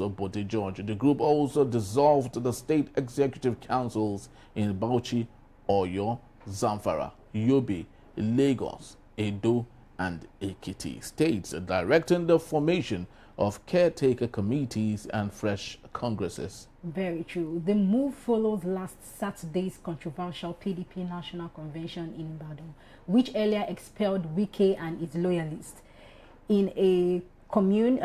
Dr. Bode George. The group also dissolved the state executive councils in Bauchi, Oyo, Zamfara, Yobe, Lagos, Edo, and Ekiti states, directing the formation of caretaker committees and fresh congresses. Very true. The move follows last Saturday's controversial PDP National Convention in Ibadan, which earlier expelled Wike and his loyalists. In a commune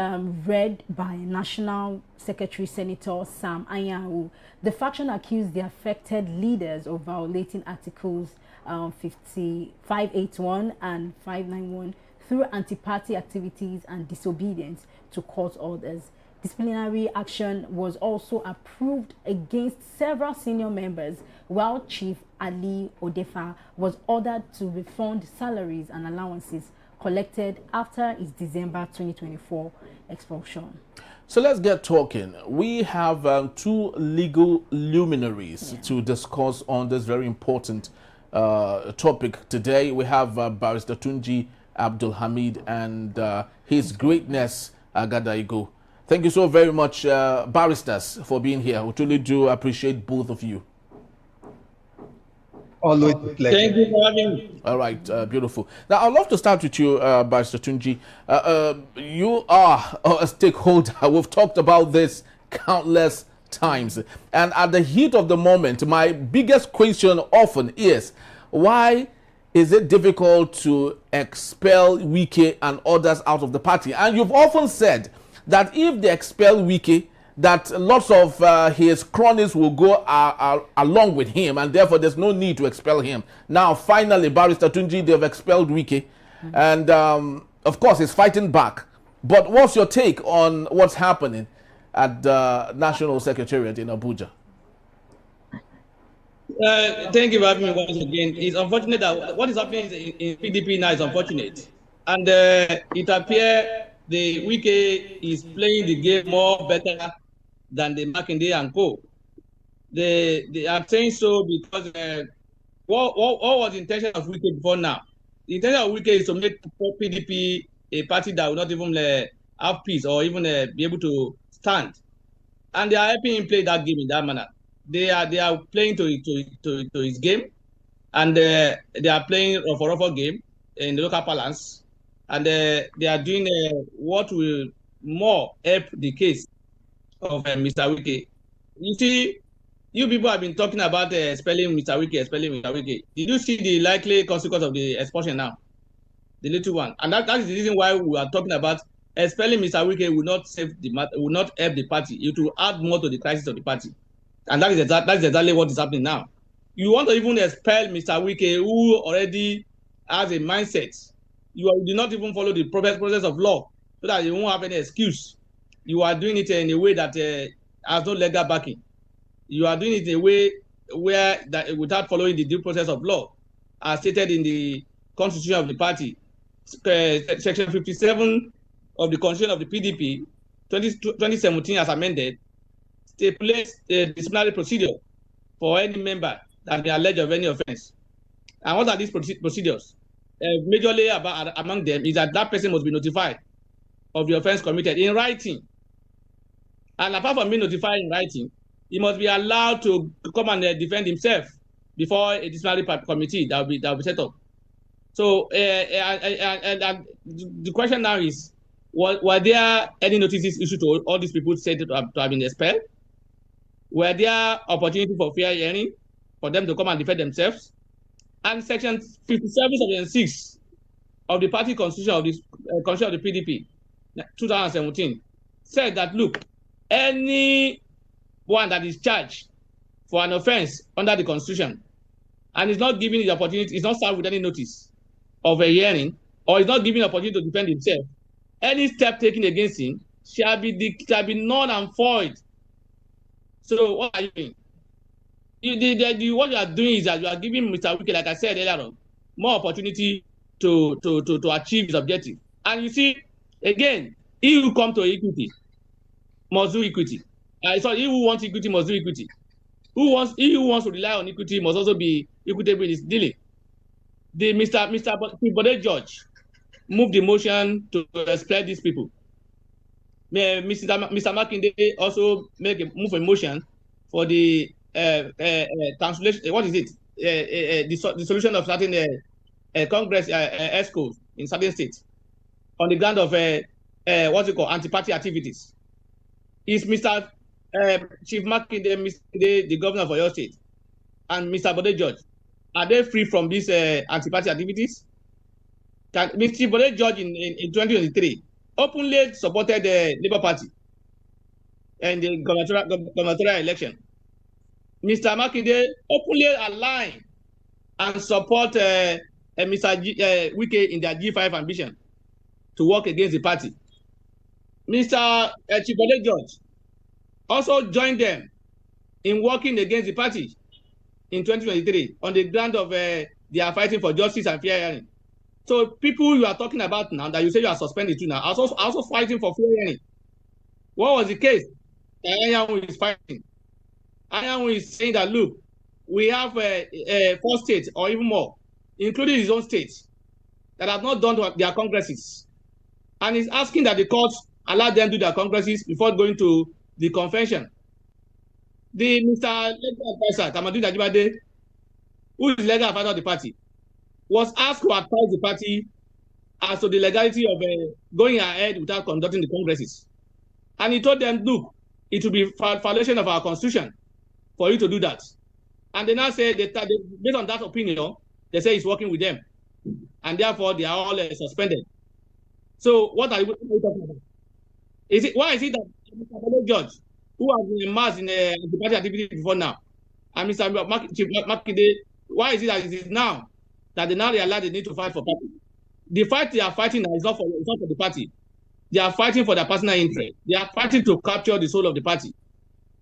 read by National Secretary Senator Sam Anyanwu, the faction accused the affected leaders of violating Articles 581 and 591 through anti-party activities and disobedience to court orders. Disciplinary action was also approved against several senior members, while Chief Ali Odefa was ordered to refund salaries and allowances collected after his December 2024 expulsion. So let's get talking. We have two legal luminaries to discuss on this very important topic today. We have Barrister Tunji Abdul Hamid and His Greatness Agadaigo. Thank you so very much, barristers, for being here. We truly do appreciate both of you. Always a pleasure. Thank you for having me. All right, beautiful. Now, I'd love to start with you, Barrister Tunji. You are a stakeholder. We've talked about this countless times. And at the heat of the moment, my biggest question often is, why is it difficult to expel Wike and others out of the party? And you've often said that if they expel Wike, that lots of his cronies will go along with him, and therefore there's no need to expel him. Now, finally, Barrister Tunji, they've expelled Wike, and of course, he's fighting back. But what's your take on what's happening at the National Secretariat in Abuja? Thank you for having me once again. It's unfortunate that what is happening in PDP now is unfortunate. And it appears the Wike is playing the game more better than the Makinde and co. They are saying so because what was the intention of Wike before now? The intention of Wike is to make PDP a party that will not even have peace or even be able to stand. And they are helping him play that game in that manner. They are playing to his game, and they are playing a rough game in the local balance, and they are doing what will more help the case of Mr. Wike. You see, you people have been talking about expelling Mr. Wike. Did you see the likely consequence of the expulsion now? The little one. And that is the reason why we are talking about expelling Mr. Wike will not save the matter, will not help the party. It will add more to the crisis of the party. And that's exactly what is happening now. You want to even expel Mr. Wike, who already has a mindset. You do not even follow the process of law, so that you won't have any excuse. You are doing it in a way that has no legal backing. You are doing it in a way where that without following the due process of law, as stated in the constitution of the party, section 57 of the constitution of the PDP, 2017 as amended, stipulates a disciplinary procedure for any member that be alleged of any offense. And what are these procedures? Majorly among them is that that person must be notified of the offense committed in writing. And apart from being notified in writing, he must be allowed to come and defend himself before a disciplinary committee that will be set up. So the question now is, were there any notices issued to all these people said to have been expelled? Were there opportunity for fair hearing for them to come and defend themselves? And section 5776 of the party constitution of the constitution of the PDP, 2017, said that look, anyone that is charged for an offense under the constitution and is not given the opportunity, is not served with any notice of a hearing, or is not given the opportunity to defend himself, any step taken against him shall be null and void. So what are you doing? What you are doing is that you are giving Mr. Wike, like I said earlier on, more opportunity to achieve his objective. And you see, again, he who come to equity must do equity. So he who wants equity must do equity. He who wants to rely on equity must also be equitable in his dealing. The Mr. Bode George moved the motion to expel these people. Mr. Makinde also move a motion for the cancellation. What is it? The solution of certain Congress ESCOs in certain states on the ground of what's it called, anti-party activities. Is Mr. Chief Makinde, the governor of your state, and Mr. Bode George, are they free from these anti-party activities? Mr. Bode George in 2023 openly supported the Labour Party and the gubernatorial election. Mr. Makinde openly aligned and support Mr. Wike in their G5 ambition to work against the party. Mr. Chief Bode George also joined them in working against the party in 2023 on the ground of they are fighting for justice and fair hearing. So people you are talking about now that you say you are suspended to now are also fighting for fair hearing. What was the case? Anyanwu is fighting. Anyanwu is saying that, look, we have 4 states or even more, including his own states, that have not done their congresses. And he's asking that the courts allow them to do their congresses before going to the convention. The Mr. Legal Advisor, Tamadou Dajibade, who is legal advisor of the party, was asked to advise the party as to the legality of going ahead without conducting the congresses. And he told them, look, it will be violation of our constitution for you to do that. And they now say, based on that opinion, they say he's working with them. And therefore, they are all suspended. So what are you talking about? Why is it that Mr. Bode George, who has been immersed in the party activity before now, and Mr. Makinde, why is it that it is now that they now realize they need to fight for party? The fight they are fighting now is not for the party. They are fighting for their personal interest. They are fighting to capture the soul of the party.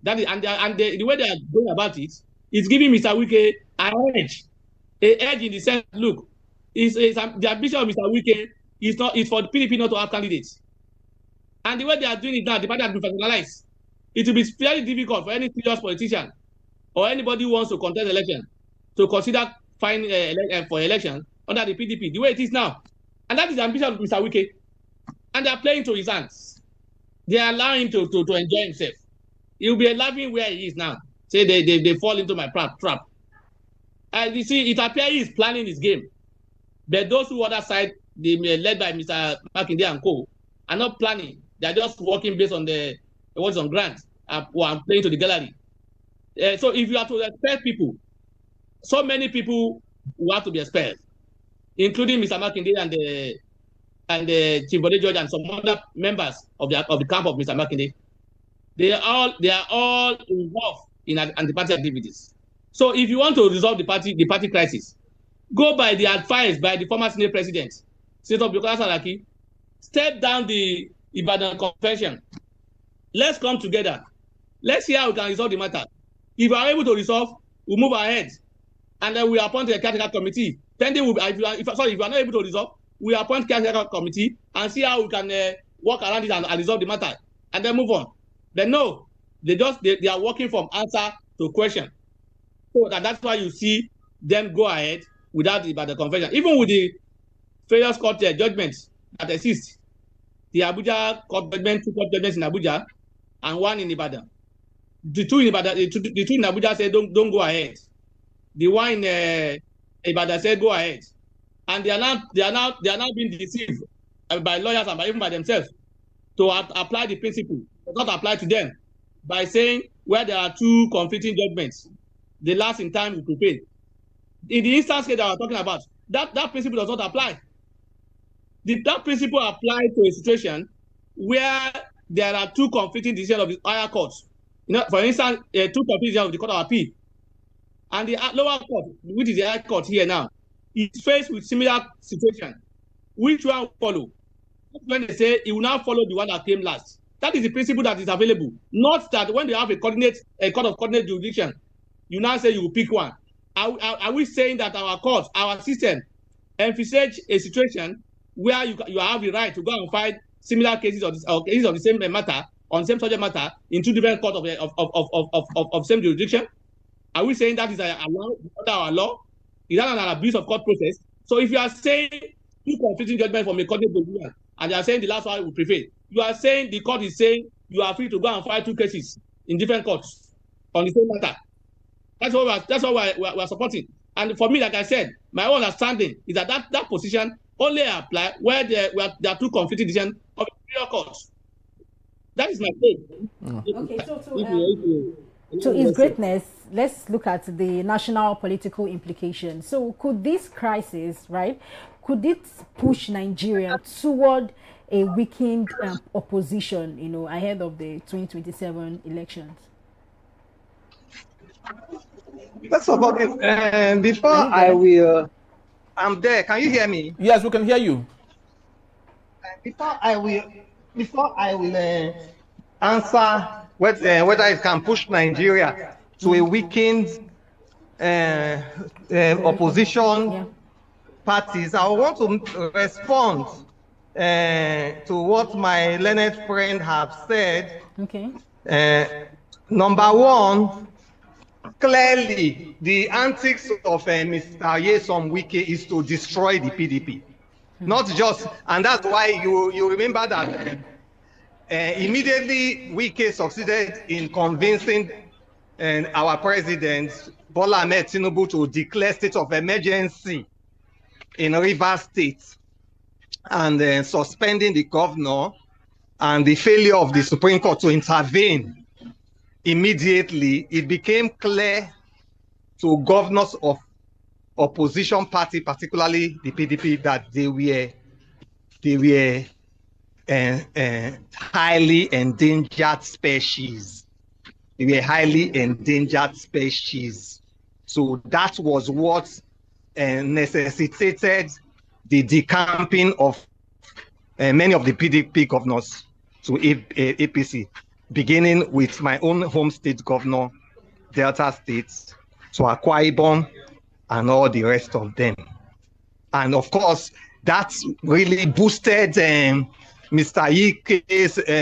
That is, the way they are going about it is giving Mr. Wike an edge in the sense, look, the ambition of Mr. Wike is for the PDP not to have candidates. And the way they are doing it now, the party has been personalized. It will be very difficult for any serious politician or anybody who wants to contest election to consider fighting for election under the PDP, the way it is now. And that is the ambition of Mr. Wike. And they are playing to his hands. They are allowing him to enjoy himself. He will be laughing where he is now. Say they fall into my trap. And you see, it appears he is planning his game. But those who other side, led by Mr. Makinde and co, are not planning. They are just working based on what's on grant or playing to the gallery. So if you are to expel people, so many people will have to be expelled, including Mr. Makinde and Chief Bode George and some other members of the camp of Mr. Makinde. They are all involved in anti-party activities. So if you want to resolve the party crisis, go by the advice by the former Senate President, Senator Bukola Saraki, step down the Ibadan convention. Let's come together. Let's see how we can resolve the matter. If we are able to resolve, we'll move ahead. And then we appoint a caretaker committee. If you are not able to resolve, we appoint caretaker committee and see how we can work around it and resolve the matter. And then move on. But no, they are working from answer to question. So that's why you see them go ahead without the convention. Even with the various court judgments that exist, the Abuja court judgment, 2 court judgments in Abuja, and 1 in Ibadan. The two in Abuja said don't go ahead. The one in Ibadan said go ahead, and they are now being deceived by lawyers and even by themselves to apply the principle, not apply to them, by saying where there are 2 conflicting judgments, the last in time will prevail. In the instance that we're talking about, that principle does not apply. That principle applies to a situation where there are 2 conflicting decisions of the higher courts. For instance, 2 conflicting decisions of the Court of Appeal. And the lower court, which is the high court here now, is faced with similar situation. Which one will follow? When they say it will now follow the one that came last. That is the principle that is available. Not that when they have a court of coordinate jurisdiction, you now say you will pick one. Are we saying that our court, our system, envisage a situation where you have the right to go and fight similar cases or cases of the same matter on the same subject matter in 2 different courts of same jurisdiction? Are we saying that is allowed under our law? Is that an abuse of court process? So if you are saying 2 conflicting judgments from a court jurisdiction and they are saying the last one will prevail, you are saying the court is saying you are free to go and file 2 cases in different courts on the same matter. That's what we're supporting. And for me, like I said, my own understanding is that that position only apply where there are 2 conflicting decisions of the courts. That is my take. Okay, so His Greatness, let's look at the national political implications. So could this crisis, right, could it push Nigeria toward a weakened opposition, you know, ahead of the 2027 elections? First of all, before I will, I'm there. Can you hear me? Yes, we can hear you. Before I will answer whether it can push Nigeria to a weakened opposition parties, I want to respond to what my learned friend have said. Okay. Number one, clearly the antics of Mr. Nyesom Wike is to destroy the PDP. Not just, and that's why you remember that immediately Wike succeeded in convincing our president, Bola Ahmed Tinubu, to declare state of emergency in Rivers State and suspending the governor, and the failure of the Supreme Court to intervene immediately, it became clear to governors of opposition party, particularly the PDP, that they were highly endangered species. They were highly endangered species. So that was what necessitated the decamping of many of the PDP governors to APC, beginning with my own home state governor, Delta State, to Akwa Ibom, and all the rest of them. And of course, that really boosted Mr.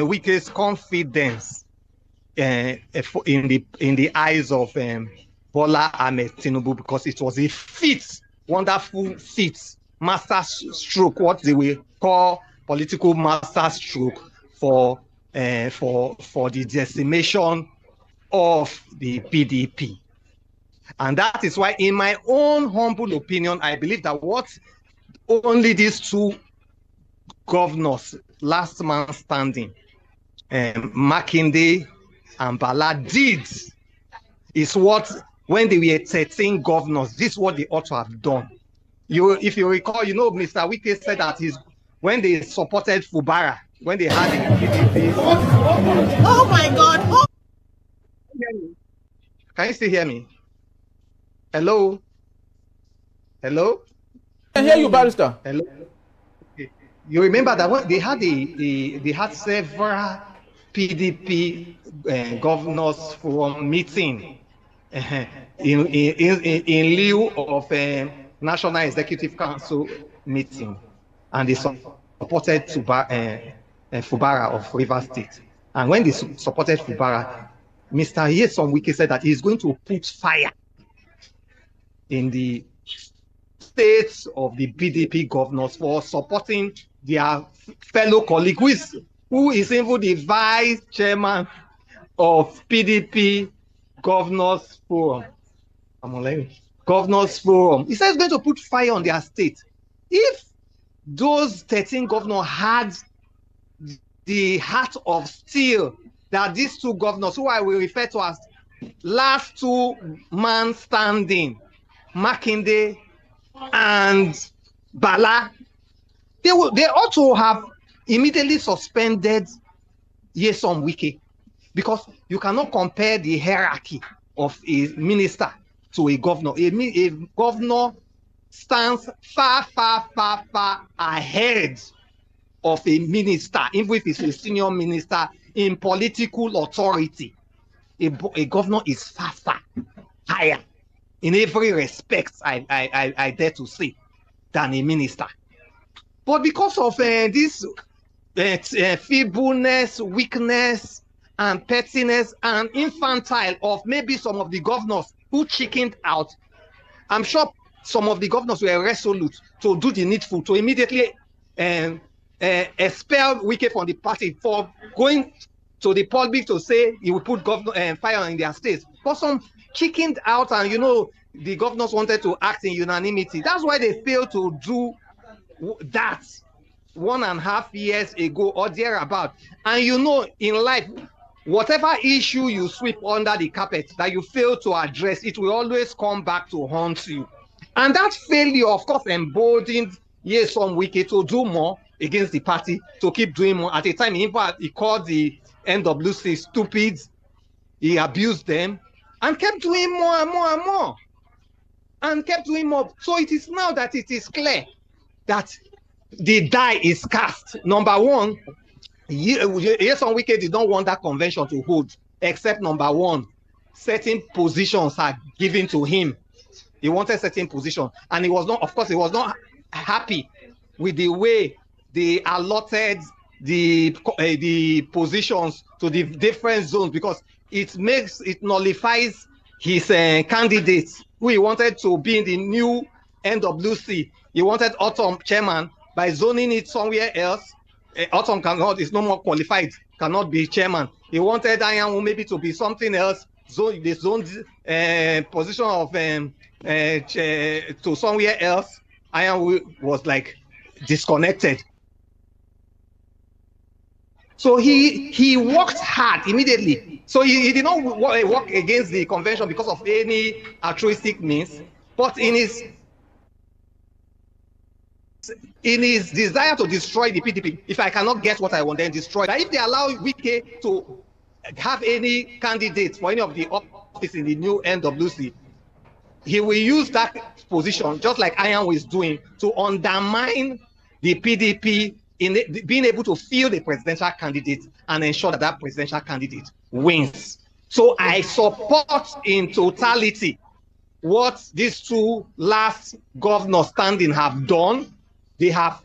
Wike's confidence in the eyes of Bola Ahmed Tinubu, because it was a feat, wonderful feat, master stroke, what they will call political master stroke for the decimation of the PDP. And that is why, in my own humble opinion, I believe that what only these 2 governors, last man standing, Makinde and Bala, did is what, when they were 13 governors, this is what they ought to have done. If you recall, you know, Mr. Wike said that when they supported Fubara, when they had the PDP. Oh my God! Can you still hear me? Hello? Hello? I can hear you, Barrister. Hello? Okay. You remember that when they had several PDP governors forum meeting in lieu of National Executive Council meeting, and they supported Fubara of Rivers State. And when they supported Fubara, Mr. Nyesom Wike said that he's going to put fire in the states of the PDP governors for supporting their fellow colleague, who is even the vice chairman of PDP Governors Forum. Governors Forum. He says he's going to put fire on their state. If those 13 governors had the heart of steel that these 2 governors, who I will refer to as last 2 man standing, Makinde and Bala, they ought to have immediately suspended Nyesom Wike, because you cannot compare the hierarchy of a minister to a governor. A governor stands far ahead of a minister, even if it's a senior minister, in political authority. A governor is far higher in every respect, I dare to say, than a minister. But because of this feebleness, weakness, and pettiness, and infantile of maybe some of the governors who chickened out, I'm sure some of the governors were resolute to do the needful, to immediately expelled Wike from the party for going to the public to say he would put fire in their states. But some chickened out, and you know, the governors wanted to act in unanimity. That's why they failed to do that 1.5 years ago or thereabout. And you know, in life, whatever issue you sweep under the carpet that you fail to address, it will always come back to haunt you. And that failure, of course, emboldened some Wike to do more against the party, to keep doing more. At a time, he called the NWC stupid, he abused them, and kept doing more and more and more. And kept doing more. So it is now that it is clear that the die is cast. Number one, Nyesom Wike did not want that convention to hold, except number one, certain positions are given to him. He wanted certain positions, and he was not, of course, he was not happy with the way they allotted the positions to the different zones, because it nullifies his candidates who he wanted to be in the new NWC. He wanted Autumn chairman. By zoning it somewhere else, Autumn is no more qualified, cannot be chairman. He wanted Anyanwu maybe to be something else. So the zoned position of to somewhere else. Anyanwu was like disconnected. So he worked hard immediately. So he did not work against the convention because of any altruistic means, but in his desire to destroy the PDP, if I cannot get what I want, then destroy. But if they allow Wike to have any candidate for any of the office in the new NWC, he will use that position, just like Anyanwu is doing, to undermine the PDP in being able to field a presidential candidate and ensure that that presidential candidate wins. So I support in totality what these two last governors standing have done. They have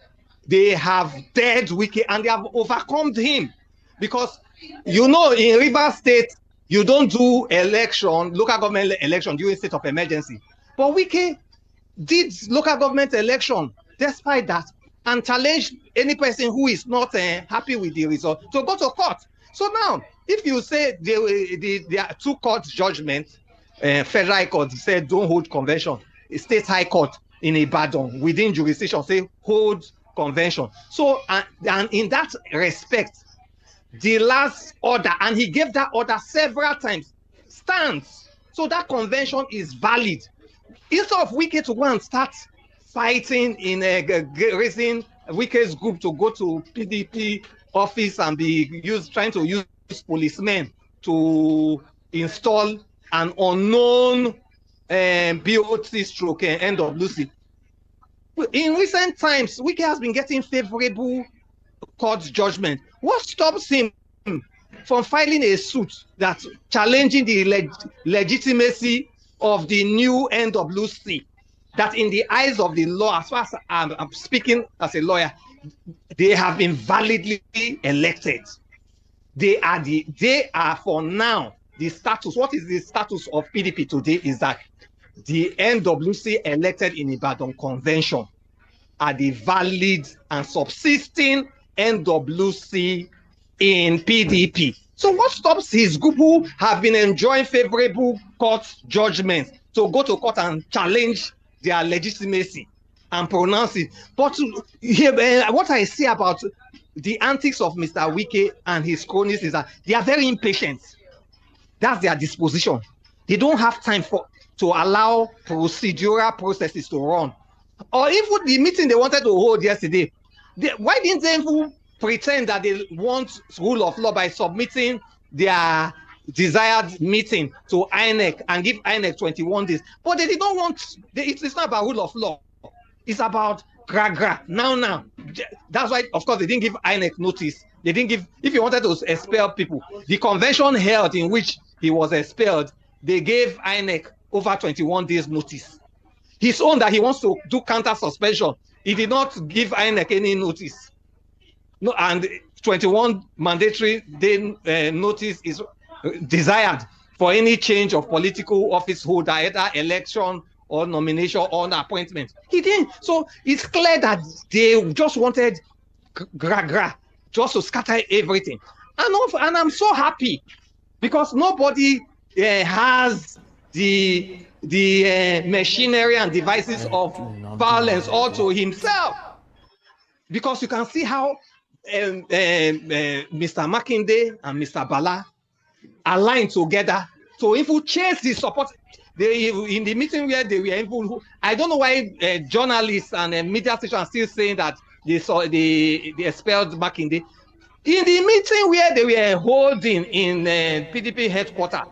dared Wike and they have overcome him, because you know, in Rivers State you don't do local government election during state of emergency, but Wike did local government election despite that and challenged any person who is not happy with the result to go to court. So now, if you say there are two court judgments, Federal High Court said don't hold convention, State High Court in Ibadan within jurisdiction say hold convention. So and in that respect, the last order, and he gave that order several times, stands. So that convention is valid. Instead of Wike to go and start fighting in raising Wike's group to go to PDP office and be trying to use policemen to install an unknown BOT stroke NWC. In recent times, Wike has been getting favorable court judgment. What stops him from filing a suit that challenging the legitimacy of the new NWC? That in the eyes of the law, as far as I'm speaking as a lawyer, they have been validly elected. They are for now the status. What is the status of PDP today is that the NWC elected in Ibadan convention are the valid and subsisting NWC in PDP. So what stops his group who have been enjoying favorable court judgments to go to court and challenge their legitimacy and pronounce it? But what I see about the antics of Mr. Wike and his cronies is that they are very impatient. That's their disposition. They don't have time to allow procedural processes to run. Or even the meeting they wanted to hold yesterday, why didn't they even pretend that they want rule of law by submitting their desired meeting to INEC and give INEC 21 days? But they did not want, it's not about rule of law. It's about gra. Now. That's why, of course, they didn't give INEC notice. They didn't give, if you wanted to expel people, the convention held in which he was expelled, they gave INEC over 21 days notice. His own that he wants to do counter suspension, he did not give INEC any notice. No, and 21 mandatory day notice is desired for any change of political office holder, either election or nomination or appointment. He didn't. So it's clear that they just wanted gra, just to scatter everything. And I'm so happy because nobody has the machinery and devices of violence all to himself. Because you can see how Mr. Makinde and Mr. Bala aligned together to even chase the support. In the meeting where they were even, I don't know why journalists and media stations are still saying that they saw the expelled Makinde. In the meeting where they were holding in PDP headquarters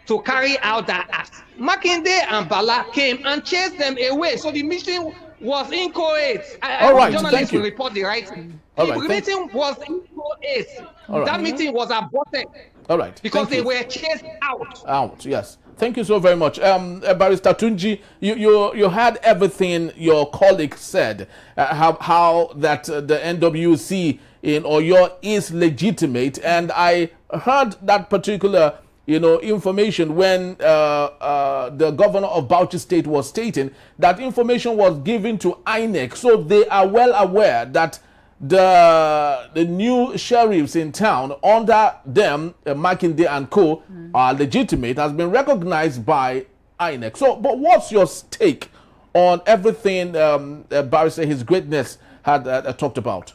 to carry out that act, Makinde and Bala came and chased them away. So the meeting was incoherent. All right, journalists will report the right. The meeting was incoherent. That meeting was aborted. All right. Because they were chased out. Yes. Thank you so very much. Barrister Tunji, you had everything your colleague said, how that the NWC in Oyo is legitimate, and I heard that particular information when the governor of Bauchi State was stating that information was given to INEC, so they are well aware that the new sheriffs in town under them, Makinde and co, are legitimate, has been recognized by INEC. So, but what's your take on everything Barrister His Greatness had talked about?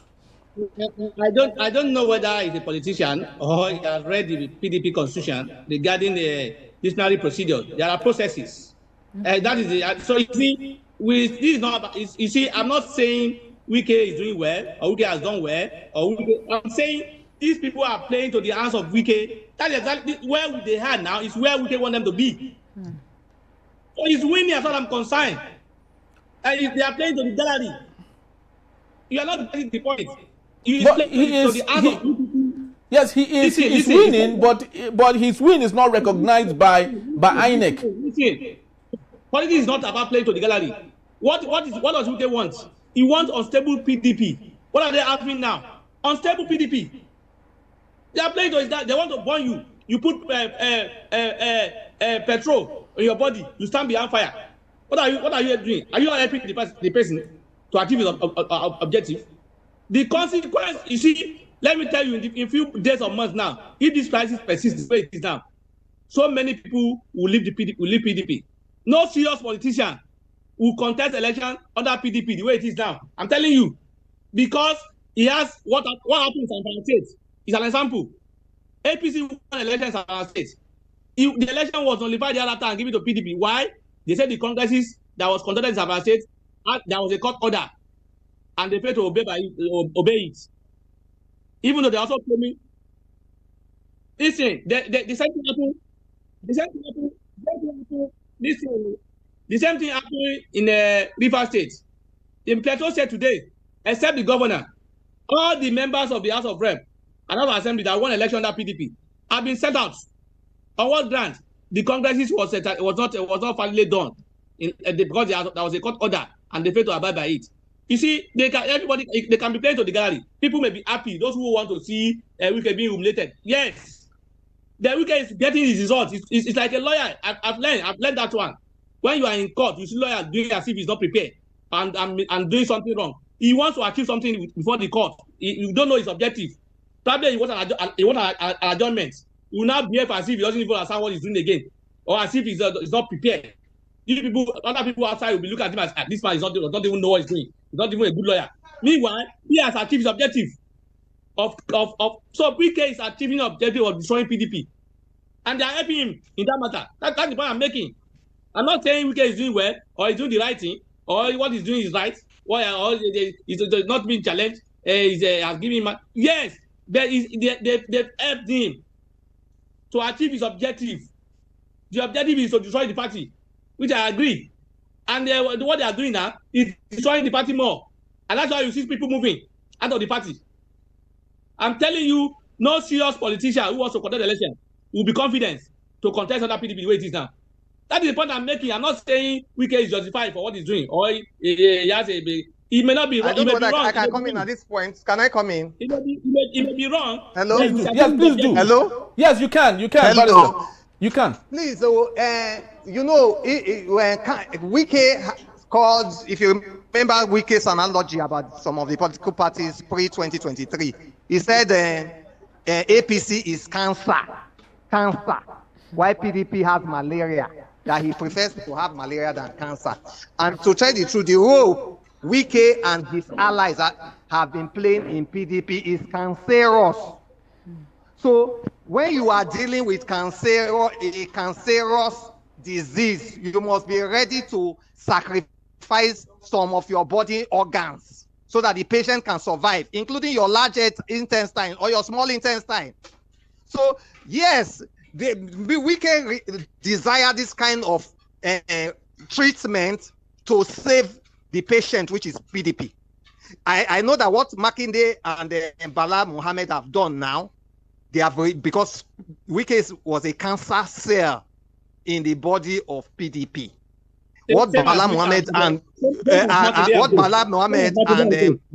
I don't know whether he's a politician or he has read the PDP constitution regarding the disciplinary procedure. There are processes. That is so you see, this is not. You see, I'm not saying Wike is doing well or Wike has done well or I'm saying these people are playing to the hands of Wike. That is exactly where they are now. Is where Wike want them to be. So he's winning as far as I'm concerned. And they are playing to the gallery. You are not getting the point. Yes, he is. He is winning, but his win is not recognized by INEC. Listen, politics is not about playing to the gallery. What does Wike want? He wants unstable PDP. What are they asking now? Unstable PDP. They are playing to that. They want to burn you. You put petrol on your body. You stand behind fire. What are you doing? Are you not helping the person to achieve his objective? The consequence, you see, let me tell you, in a few days or months now, if this crisis persists the way it is now, so many people will leave PDP. No serious politician will contest election under PDP the way it is now. I'm telling you, because he has what happened in Zamfara State is an example. APC won elections in Zamfara State. The election was nullified the other time and given to PDP. Why? They said the congresses that was conducted in Zamfara State, there was a court order, and they failed to obey it. Even though they also claiming, listen, the same thing happened. The same thing happened in River State. In Plateau State today, except the governor, all the members of the House of Rep and House of Assembly that won election under PDP have been sent out. On what ground? The congresses was not finally done because there was a court order and they failed to abide by it. You see, they can be playing to the gallery. People may be happy. Those who want to see Wike being humiliated. Yes, the Wike is getting his results. It's like a lawyer. I've learned that one. When you are in court, you see lawyers doing as if he's not prepared and doing something wrong. He wants to achieve something before the court. You don't know his objective. Probably he wants an adjournment. He will now behave as if he doesn't even understand what he's doing again, or as if he's not prepared. Other people outside will be looking at him as this man does not even know what he's doing. He's not even a good lawyer. Meanwhile, he has achieved his objective so Wike is achieving the objective of destroying PDP, and they are helping him in that matter. That's the point I'm making. I'm not saying Wike is doing well or he's doing the right thing or what he's doing is right. Or he's not being challenged. Has given him yes, they've helped him to achieve his objective. The objective is to destroy the party, which I agree. And what they are doing now is destroying the party more. And that's why you see people moving out of the party. I'm telling you, no serious politician who wants to contest the election will be confident to contest under PDP the way it is now. That is the point I'm making. I'm not saying Wike is justified for what he's doing. Or he may not be wrong. I don't know whether I can come in at this point. Can I come in? He may be wrong. Hello? Yes, please do. Hello? Yes, you can. Hello? You can. Please, when Wike called, if you remember Wike's analogy about some of the political parties pre-2023, he said APC is cancer, while PDP has malaria, that he prefers to have malaria than cancer. And to tell the truth, the role Wike and his allies have been playing in PDP is cancerous. So when you are dealing with a cancerous disease, you must be ready to sacrifice some of your body organs so that the patient can survive, including your large intestine or your small intestine. So yes, we can desire this kind of treatment to save the patient, which is PDP. I know that what Makinde and Bala Mohammed have done now, they have, because Wike was a cancer cell in the body of PDP. What Bala Mohammed and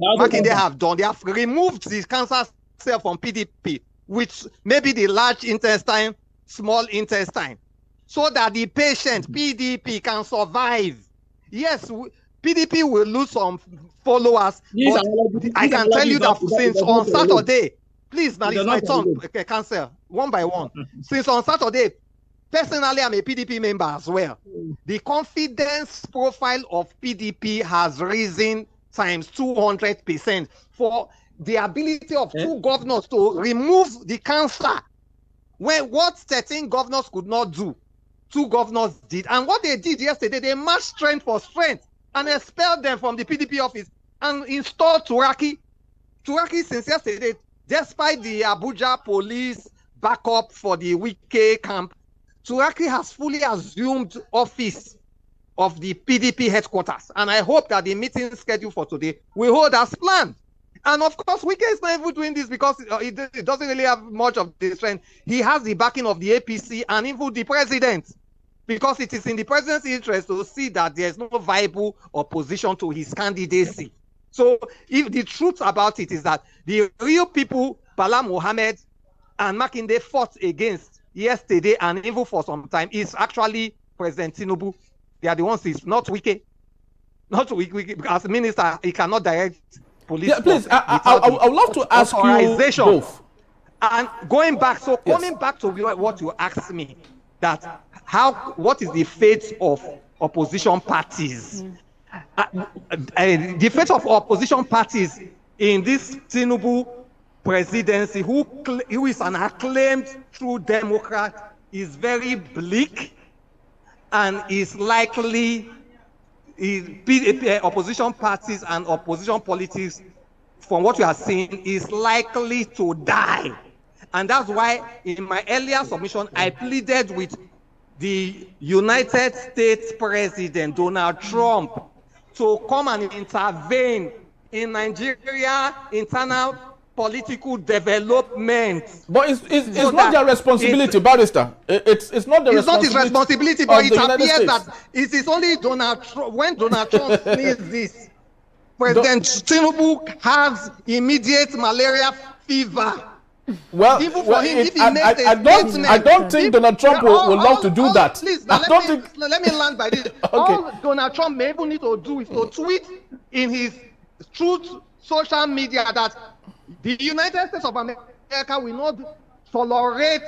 Makinde have done, they have removed the cancer cell from PDP, which maybe the large intestine, small intestine, so that the patient, PDP, can survive. Yes, PDP will lose some followers, but I can tell you that since on Saturday, please, now it's my turn, cancel, one by one. Since on Saturday, personally, I'm a PDP member as well. The confidence profile of PDP has risen times 200% for the ability of two governors to remove the cancer. When what 13 governors could not do, two governors did. And what they did yesterday, they matched strength for strength and expelled them from the PDP office and installed Turaki. Turaki, since yesterday, despite the Abuja police backup for the Wike camp, Turaki has fully assumed office of the PDP headquarters. And I hope that the meeting scheduled for today will hold as planned. And of course, Wike is not even doing this because it doesn't really have much of the strength. He has the backing of the APC and even the president, because it is in the president's interest to see that there is no viable opposition to his candidacy. So if the truth about it is that the real people, Bala Mohammed and Makinde, fought against yesterday and even for some time, is actually President Tinubu. They are the ones, it's not Wike. Not Wike. As a minister, he cannot direct police. Yeah, please, I would love to ask you both. And going back, so coming back to what you asked me, that what is the fate of opposition parties? The fate of opposition parties in this Tinubu presidency, who is an acclaimed true Democrat, is very bleak and is likely opposition parties and opposition politics, from what we are seeing, is likely to die. And that's why in my earlier submission, I pleaded with the United States President Donald Trump to come and intervene in Nigeria internal political development. But it's not their responsibility, Barrister. It's not the responsibility. It's not his responsibility, but it appears that it is only Donald Trump. When Donald Trump needs this, President Tinubu has immediate malaria fever. Well, I don't think Donald Trump will love to do that. Please, let me land by this. Okay. All Donald Trump may even need to do is to tweet in his truth social media that the United States of America will not tolerate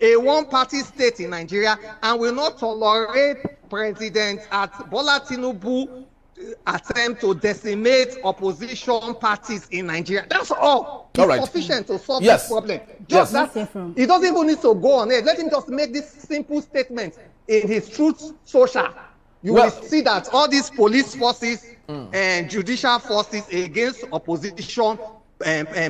a one-party state in Nigeria and will not tolerate President Bola Tinubu attempt to decimate opposition parties in Nigeria. That's all. It's sufficient to solve this problem. Just that, he doesn't even need to go on it. Let him just make this simple statement in his truth social. You will see that all these police forces and judicial forces against opposition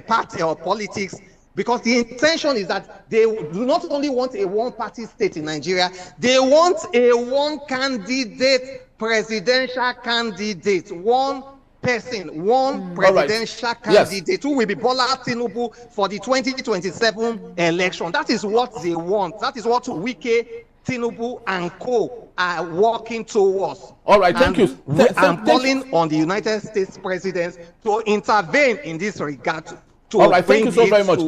party or politics, because the intention is that they do not only want a one-party state in Nigeria, they want a one-candidate presidential candidate, one person, one presidential candidate who will be Bola Tinubu for the 2027 election. That is what they want. That is what Wike, Tinubu, and co are working towards. All right, thank you. I'm calling on the United States president to intervene in this regard. All right, thank you so very much.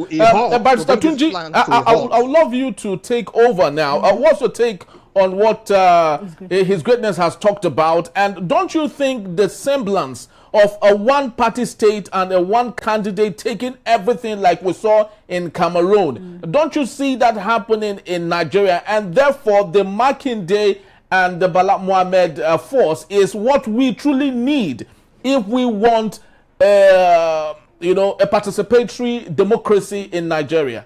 Barrister Tunji, I would love you to take over now. What's your take on what His Greatness has talked about. And don't you think the semblance of a one-party state and a one candidate taking everything like we saw in Cameroon, don't you see that happening in Nigeria? And therefore, the Makinde and the Bala Mohammed force is what we truly need if we want, a participatory democracy in Nigeria.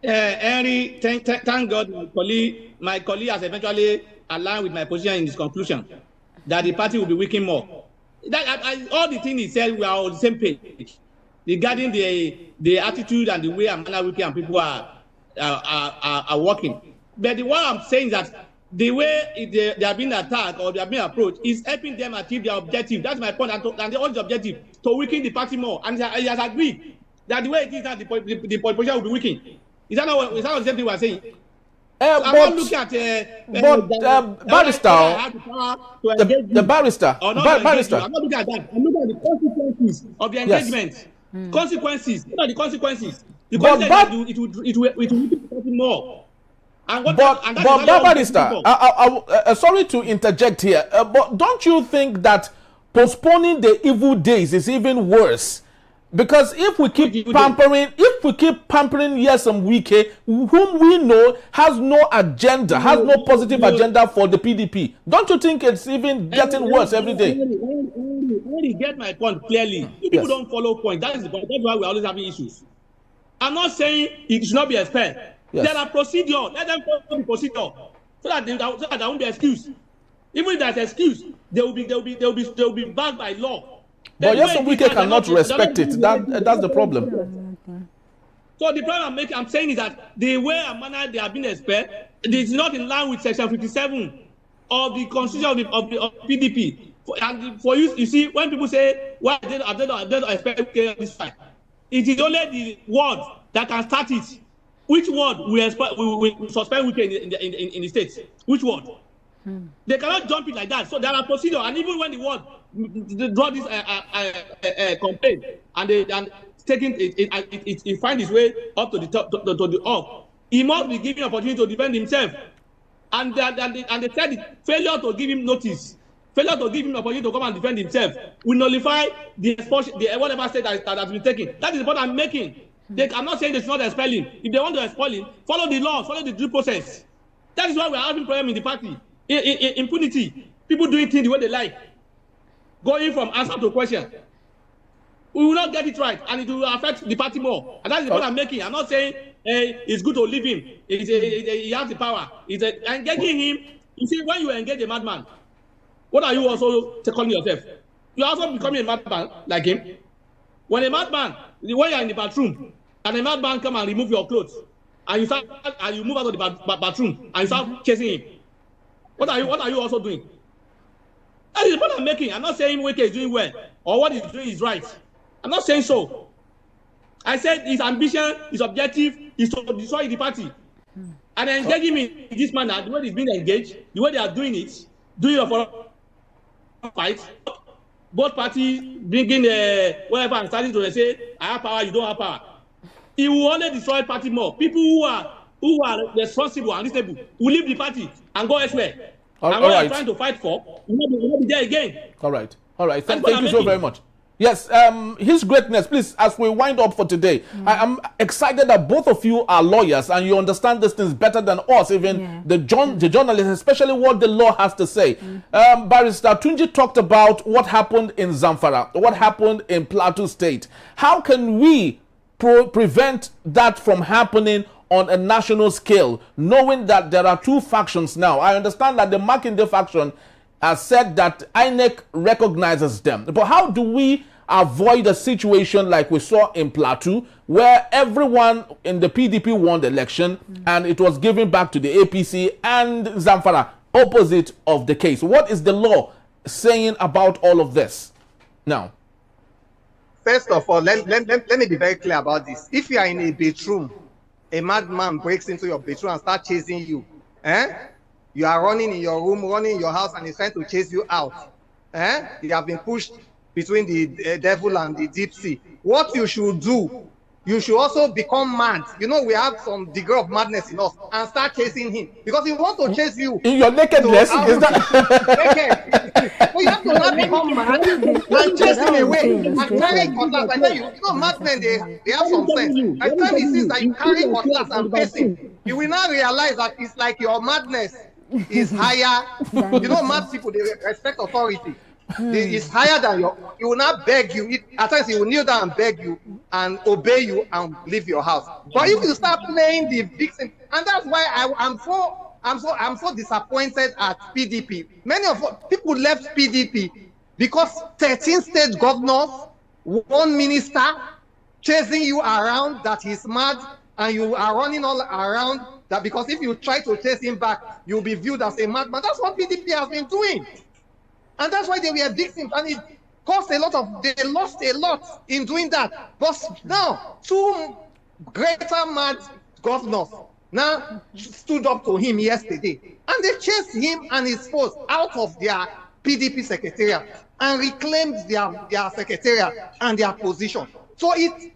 Henry, thank God my colleague has eventually aligned with my position in his conclusion that the party will be weakening more. All the things he said, we are on the same page regarding the attitude and the way and manner weakening and people are working. But what I'm saying is that the way they are being attacked or they are being approached is helping them achieve their objective. That's my point. And the only objective to weaken the party more. And he has agreed that the way it is that the position will be weakened. Is that not the same thing we are saying? I'm not looking at barrister, the barrister. I'm not looking at that. I'm looking at the consequences of the engagement. Yes. Consequences. What are the consequences? The consequences it will weaken more. Barrister, sorry to interject here, but don't you think that postponing the evil days is even worse? Because if we keep pampering Nyesom Wike, whom we know has no agenda, has no positive agenda for the PDP, don't you think it's even getting worse every day? When you get my point clearly, people don't follow point. That is the point. That's why we're always having issues. I'm not saying it should not be expelled. Yes. There are procedure. Let them follow the procedure so that there won't be excuse. Even if there's excuse, they will be backed by law. But Nyesom Wike cannot respect it. That's the problem. So the problem I'm saying is that the way and manner they have been expelled, it is not in line with Section 57 of the Constitution of PDP. And for you see, when people say, "Why they don't expel this fight?" It is only the word that can start it. Which word we suspend Wike in the states? Which word? They cannot jump it like that. So there are procedures, and even when the word they draw this complaint and it finds its way up to the top to the up, he must be given opportunity to defend himself. And they said it, failure to give him notice, failure to give him opportunity to come and defend himself will nullify the whatever state that has been taken. That is the point I'm making. I'm not saying they should not expel him. If they want to expel him, follow the law, follow the due process. That is why we are having problem in the party. Impunity. People doing things the way they like. Going from answer to question. We will not get it right, and it will affect the party more. And that is the point I'm making. I'm not saying it's good to leave him. He has the power. Engaging him. You see, when you engage a madman, what are you also calling yourself? You are also becoming a madman like him. When a madman, when you are in the bathroom, and a madman come and remove your clothes, and you move out of the bathroom, and you start chasing him, what are you also doing? That is the point I'm making. I'm not saying Wike is doing well or what he's doing is right. I'm not saying so. I said his ambition, his objective is to destroy the party. And engaging him in this manner, the way he's being engaged, the way they are doing it for a fight, both parties bringing whatever and starting to say, I have power, you don't have power. It will only destroy the party more. People who are responsible and reasonable will leave the party and go elsewhere. And what I'm trying to fight for, will not be there again. All right. Thank you so very much. Yes, His Greatness, please, as we wind up for today, I am excited that both of you are lawyers and you understand these things better than us, even the journalists, especially what the law has to say. Barrister Tunji talked about what happened in Zamfara, what happened in Plateau State. How can we prevent that from happening on a national scale, knowing that there are two factions now? I understand that the Makinde faction has said that INEC recognizes them. But how do we avoid a situation like we saw in Plateau, where everyone in the PDP won the election and it was given back to the APC, and Zamfara, opposite of the case? What is the law saying about all of this now? First of all, let me be very clear about this. If you are in a bedroom, a madman breaks into your bedroom and starts chasing you, you are running in your room, running in your house, and he's trying to chase you out. You have been pushed between the devil and the deep sea. What you should do you should also become mad. You know, we have some degree of madness in us and start chasing him because he wants to chase you. In your nakedness? Is that? So you have to not become mad and chase him away and carry cutlass. I tell you, madmen, they have some sense. By the time he sees that you carry cutlass and face him, you will not realize that it's like your madness is higher. Mad people, they respect authority. It's higher than he will not beg you. At times he will kneel down and beg you and obey you and leave your house. But if you start playing the victim, and that's why I'm so disappointed at PDP. Many of people left PDP because 13 state governors, one minister chasing you around that he's mad, and you are running all around that because if you try to chase him back, you'll be viewed as a madman. That's what PDP has been doing. And that's why they were victims, and it cost they lost a lot in doing that. But now, two greater mad governors now stood up to him yesterday, and they chased him and his force out of their PDP secretariat and reclaimed their secretariat and their position. So in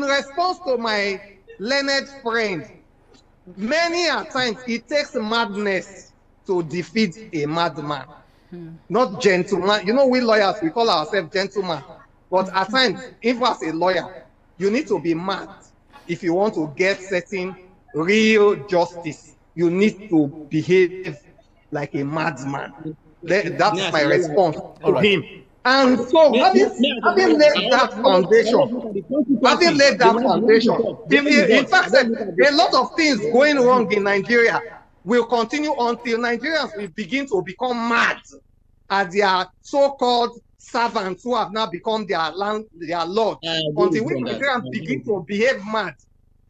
response to my learned friend, many a times it takes madness to defeat a madman. Not gentleman. We lawyers, we call ourselves gentlemen. But at times, if as a lawyer, you need to be mad if you want to get certain real justice. You need to behave like a madman. That's my response to him. And so, having laid that foundation, in fact, a lot of things going wrong in Nigeria will continue until Nigerians will begin to become mad at their so-called servants who have now become their lord. Until we Nigerians begin to behave mad,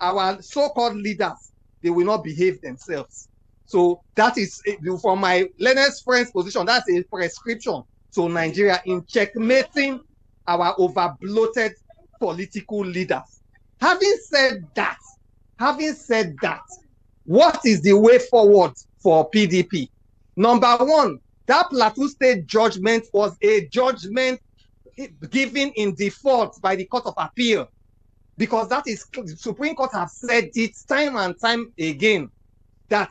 our so-called leaders, they will not behave themselves. So that is, from my learned friend's position, that's a prescription to Nigeria in checkmating our over-bloated political leaders. Having said that, what is the way forward for PDP? Number one, that Plateau State judgment was a judgment given in default by the Court of Appeal, because that is, the Supreme Court has said it time and time again, that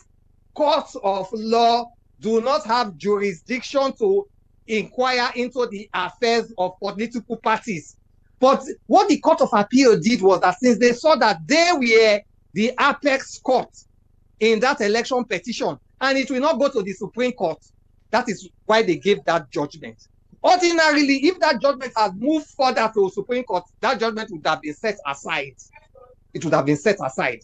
courts of law do not have jurisdiction to inquire into the affairs of political parties. But what the Court of Appeal did was that since they saw that they were the apex court in that election petition, and it will not go to the Supreme Court, that is why they gave that judgment. Ordinarily, if that judgment had moved further to the Supreme Court, that judgment would have been set aside. It would have been set aside.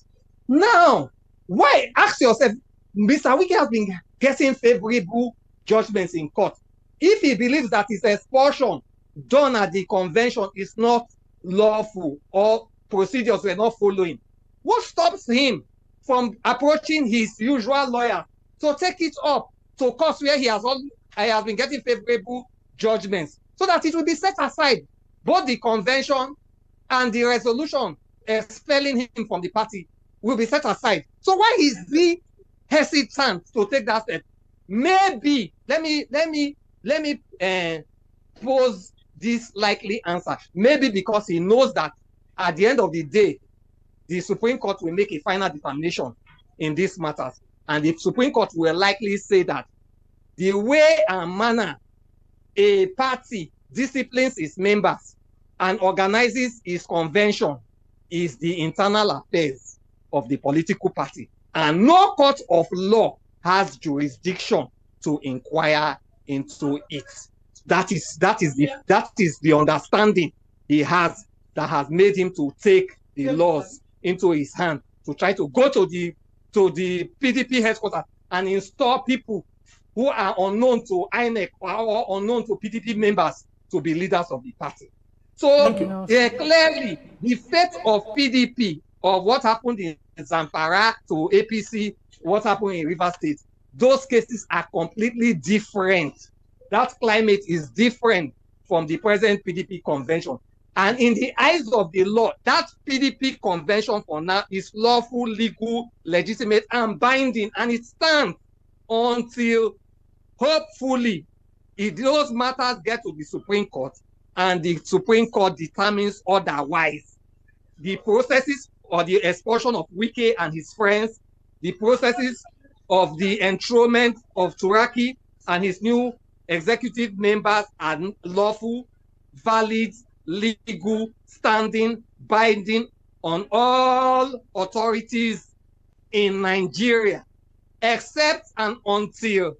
Now, why? Ask yourself, Mr. Wike has been getting favorable judgments in court. If he believes that his expulsion done at the convention is not lawful or procedures were not following, what stops him from approaching his usual lawyer to take it up to court where he has been getting favorable judgments, so that it will be set aside? Both the convention and the resolution expelling him from the party will be set aside. So why is he hesitant to take that step? Maybe, let me pose this likely answer. Maybe because he knows that at the end of the day, the Supreme Court will make a final determination in these matters. And the Supreme Court will likely say that the way and manner a party disciplines its members and organizes its convention is the internal affairs of the political party. And no court of law has jurisdiction to inquire into it. That is the understanding he has, that has made him to take the laws into his hand, to try to go to the PDP headquarters and install people who are unknown to INEC or unknown to PDP members to be leaders of the party. So clearly, the fate of PDP, of what happened in Zamfara to APC, what happened in Rivers State, those cases are completely different. That climate is different from the present PDP convention. And in the eyes of the law, that PDP convention for now is lawful, legal, legitimate, and binding. And it stands until, hopefully, if those matters get to the Supreme Court and the Supreme Court determines otherwise, the processes or the expulsion of Wike and his friends, the processes of the enthronement of Turaki and his new executive members are lawful, valid, legal, standing, binding on all authorities in Nigeria, except and until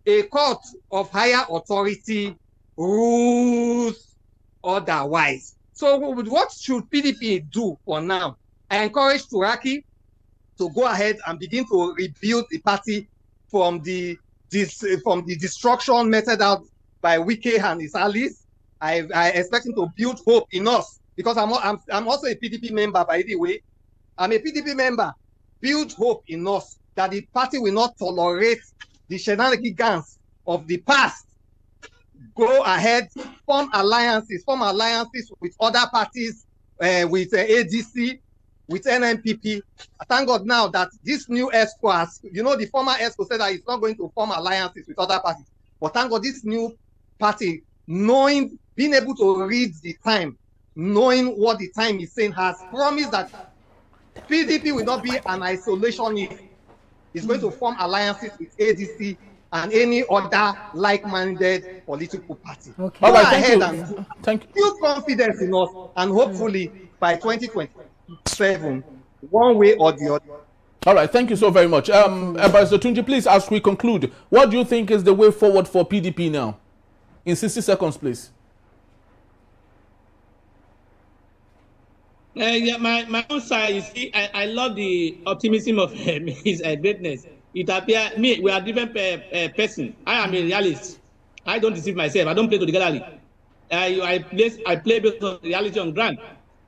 a court of higher authority rules otherwise. So what should PDP do for now? I encourage Turaki to go ahead and begin to rebuild the party from the destruction meted out by Wike and his allies. I expect him to build hope in us, because I'm also a PDP member, by the way. I'm a PDP member. Build hope in us that the party will not tolerate the shenanigans of the past. Go ahead, form alliances with other parties, with ADC, with NNPP. Thank God now that this new ESCO has, the former ESCO said that it's not going to form alliances with other parties. But thank God this new party, being able to read the time, knowing what the time is saying, has promised that PDP will not be an isolationist. It's going to form alliances with ADC and any other like-minded political party. Okay. All right, thank you. Build confidence in us, and hopefully by 2027, one way or the other. All right, thank you so very much. Barrister Tunji, please, as we conclude, what do you think is the way forward for PDP now? In 60 seconds, please. Yeah, my own side, you see, I love the optimism of his greatness. It appears, we are different person. I am a realist. I don't deceive myself. I don't play to the gallery. I play based on reality on ground.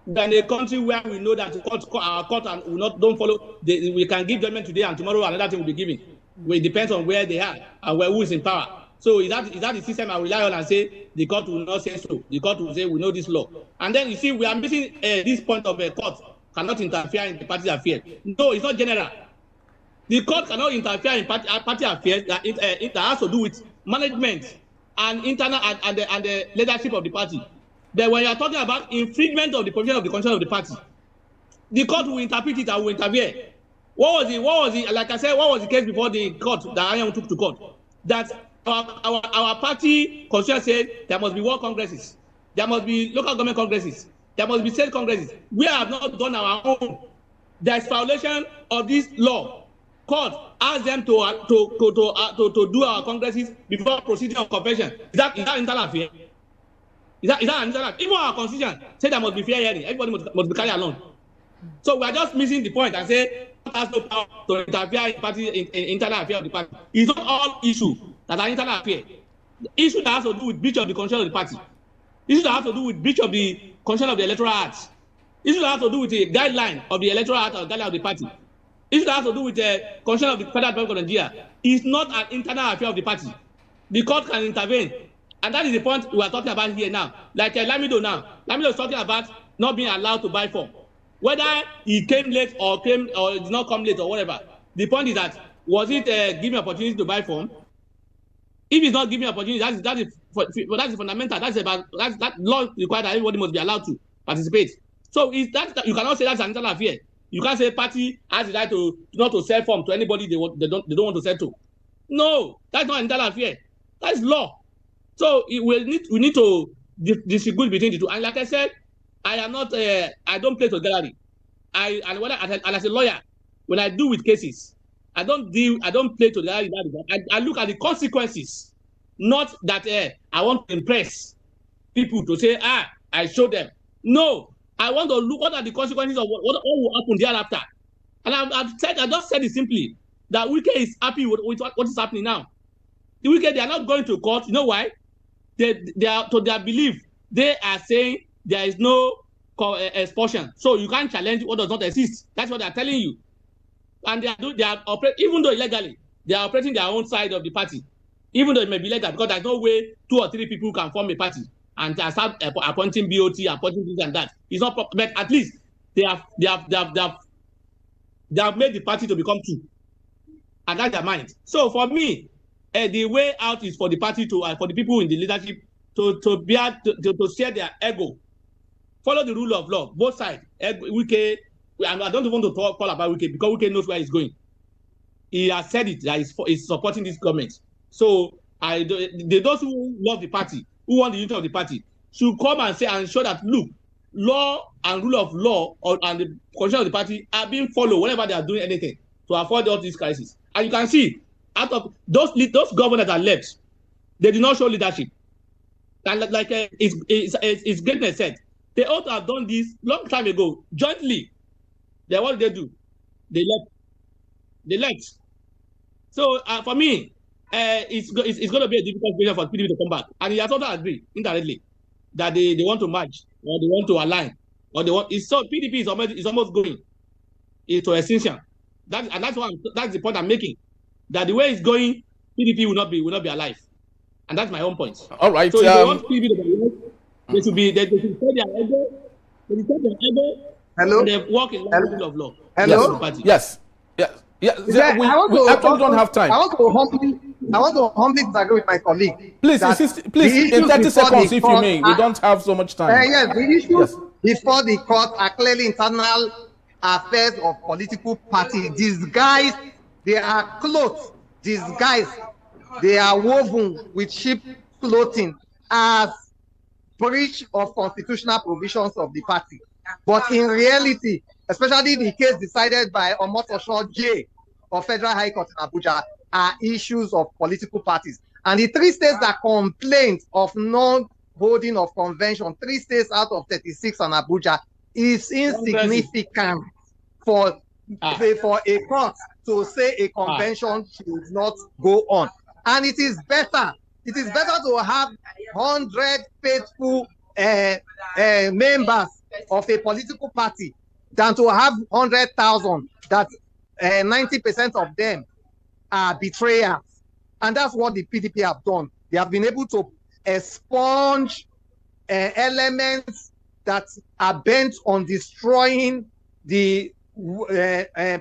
Than a country where we know that our court don't follow, we can give judgment today and tomorrow another thing will be given. It depends on where they are and who is in power. So is that the system I rely on and say the court will not say so? The court will say we know this law. And then you see we are missing this point of a court cannot interfere in the party affairs. No, it's not general. The court cannot interfere in party affairs that has to do with management and internal and the leadership of the party. But when you are talking about infringement of the provision of the constitution of the party, the court will interpret it and will interfere. What was the like I said, what was the case before the court that Anyanwu took to court? That our party constitution said there must be world congresses, there must be local government congresses, there must be state congresses. We have not done our own. There is violation of this law. Court asked them to do our congresses before proceeding on convention. Is that internal affair? Is that internal? Even our constitution said there must be fair hearing. Everybody must be carried along. So we are just missing the point and say has no power to interfere in party in internal affairs of the party. It's not all issues that are internal affairs. Issues that has to do with breach of the constitution of the party. Issues that have to do with breach of the constitution of the electoral act. Issues that have to do with the guideline of the electoral act or guideline of the party. Issues that have to do with the constitution of the Federal Republic of Nigeria. It's not an internal affair of the party. The court can intervene. And that is the point we are talking about here now. Like Lamido now. Lamido is talking about not being allowed to buy form. Whether he came late or did not come late or whatever. The point is that, was it giving opportunity to buy form? If it's not giving opportunity, that is fundamental. That law requires that everybody must be allowed to participate. So you cannot say that's an internal affair. You can't say party has the right to not to sell form to anybody they don't want to sell to. No, that's not an internal affair. That's law. So we need to distinguish between the two. And like I said, I am not. I don't play to gallery. And as a lawyer, when I deal with cases, I don't play to gallery. I look at the consequences, not that I want to impress people to say I show them. No, I want to look what are the consequences of what will happen thereafter. And I just said it simply that Wike is happy with what is happening now. The Wike, they are not going to court. You know why? They are, to their belief, they are saying there is no expulsion. So you can't challenge what does not exist. That's what they are telling you. And they are operating, even though illegally, they are operating their own side of the party. Even though it may be legal, because there's no way 2 or 3 people can form a party and start appointing BOT, appointing this and that. It's not proper, but at least they have made the party to become 2. And that's their mind. So for me, the way out is for the party to, for the people in the leadership to share their ego follow the rule of law, both sides. Wike, and I don't even want to talk about Wike because Wike knows where he's going. He has said it that he's supporting this government. So those who love the party, who want the unity of the party, should come and say and show that look, law and rule of law and the constitution of the party are being followed whenever they are doing anything to avoid all these crises. And you can see, out of those governors that are left, they did not show leadership. And like his greatness said, they ought to have done this long time ago, jointly. Then what did they do? They left. So for me, it's going to be a difficult period for PDP to come back. And he has also agreed indirectly that they want to merge or they want to align or they want. PDP is almost going into extinction. That's the point I'm making. That the way it's going, PDP will not be alive, and that's my own point. All right. So if they want PDP to be alive, they should take their ego. They should take their ego. Hello. And they work in the rule of law. Hello. Yes. We actually don't have time. I want to humbly disagree with my colleague. Please, in 30 seconds, if you may. We don't have so much time. Yes, the issues before the court are clearly internal affairs of political party. Disguised, they are clothes. Disguised, they are woven with sheep clothing as breach of constitutional provisions of the party. But in reality, especially the case decided by Omotosho J of Federal High Court in Abuja, are issues of political parties. And the 3 states that complained of non-holding of convention, 3 states out of 36 on Abuja, is insignificant for a court to say a convention should not go on. And it is better to have 100 faithful members of a political party than to have 100,000 that 90% of them are betrayers. And that's what the PDP have done. They have been able to expunge elements that are bent on destroying the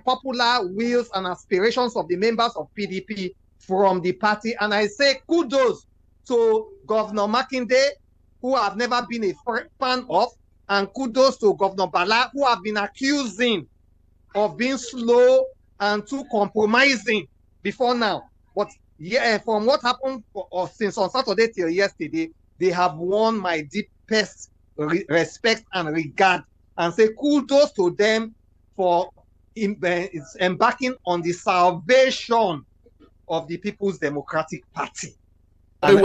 popular wills and aspirations of the members of PDP from the party. And I say kudos to Governor Makinde, who I've never been a fan of, and kudos to Governor Bala, who have been accusing of being slow and too compromising before now. But yeah, from what happened since on Saturday till yesterday, they have won my deepest respect and regard, and say kudos to them for embarking on the salvation of the People's Democratic Party. And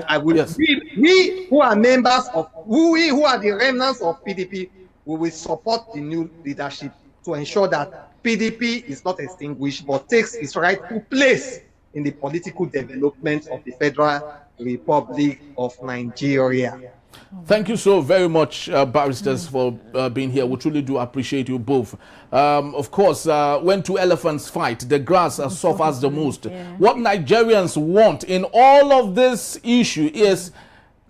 I would, yes. we who are members of, who are the remnants of PDP, we will support the new leadership to ensure that PDP is not extinguished, but takes its rightful place in the political development of the Federal Republic of Nigeria. Thank you so very much, barristers, for being here. We truly do appreciate you both. Of course, when 2 elephants fight, the grass suffers the most. Yeah. What Nigerians want in all of this issue is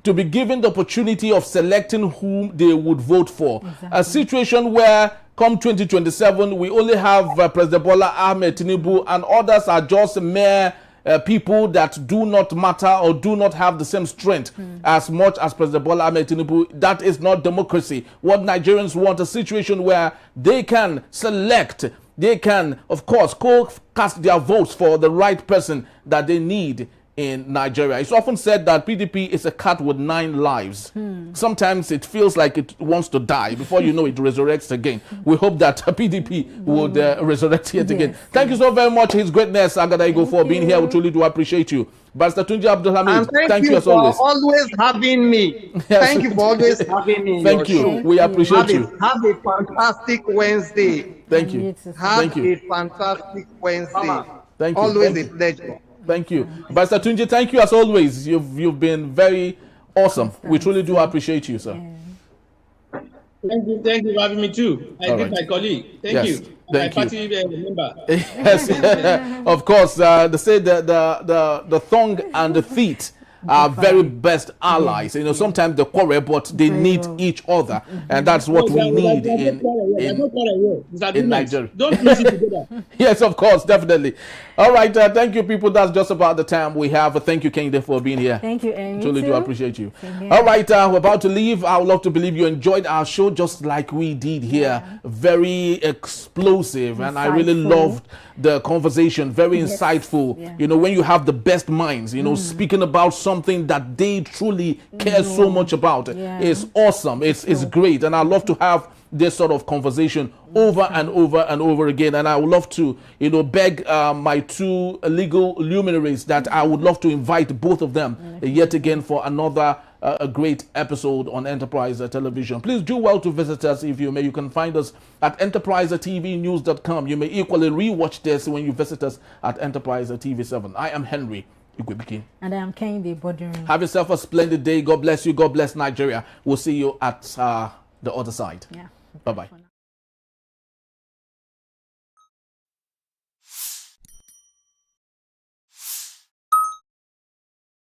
to be given the opportunity of selecting whom they would vote for. Exactly. A situation where come 2027, we only have President Bola Ahmed Tinubu and others are just mere people that do not matter or do not have the same strength as much as President Bola Ahmed Tinubu. That is not democracy. What Nigerians want, a situation where they can select, they can, of course, cast their votes for the right person that they need in Nigeria. It's often said that PDP is a cat with 9 lives. Sometimes it feels like it wants to die. Before you know it resurrects again. We hope that PDP would resurrect yet again. Thank you so very much, His Greatness Agadaigo, for being here. We truly do appreciate you. Barrister Tunji Abdulhamid, thank you as always. Always having me. Yes. Thank you for always having me. Thank you. Show. We appreciate you. Have a fantastic Wednesday. Thank you. Have a fantastic Wednesday. Thank you. Always a pleasure. Thank you. Barrister Tunji, thank you as always. You've been very awesome. We truly do appreciate you, sir. Thank you for having me too. I greet my colleague. Thank you. Thank my you. Party member. Yes, of course. They say the tongue and the feet our very best allies. You know, sometimes they quarrel, but they need each other, and that's what we need in Nigeria. Don't mix it together. Yes, of course, definitely. All right, thank you, people. That's just about the time we have. Thank you, Makinde, for being here. Thank you, Amy. Truly do appreciate you. All right, we're about to leave. I would love to believe you enjoyed our show just like we did here. Very explosive, and I really loved the conversation. Very insightful. You know, when you have the best minds, you know, speaking about something that they truly care so much about, it's awesome. It's great, and I love to have this sort of conversation over and over and over again. And I would love to, you know, beg my two legal luminaries that I would love to invite both of them yet again for another a great episode on Enterprise Television. Please do well to visit us if you may. You can find us at enterprisetvnews.com. You may equally rewatch this when you visit us at Enterprise TV7. I am Henry. And I am Makinde, Bode George. Have yourself a splendid day. God bless you. God bless Nigeria. We'll see you at the other side. Yeah. Bye-bye.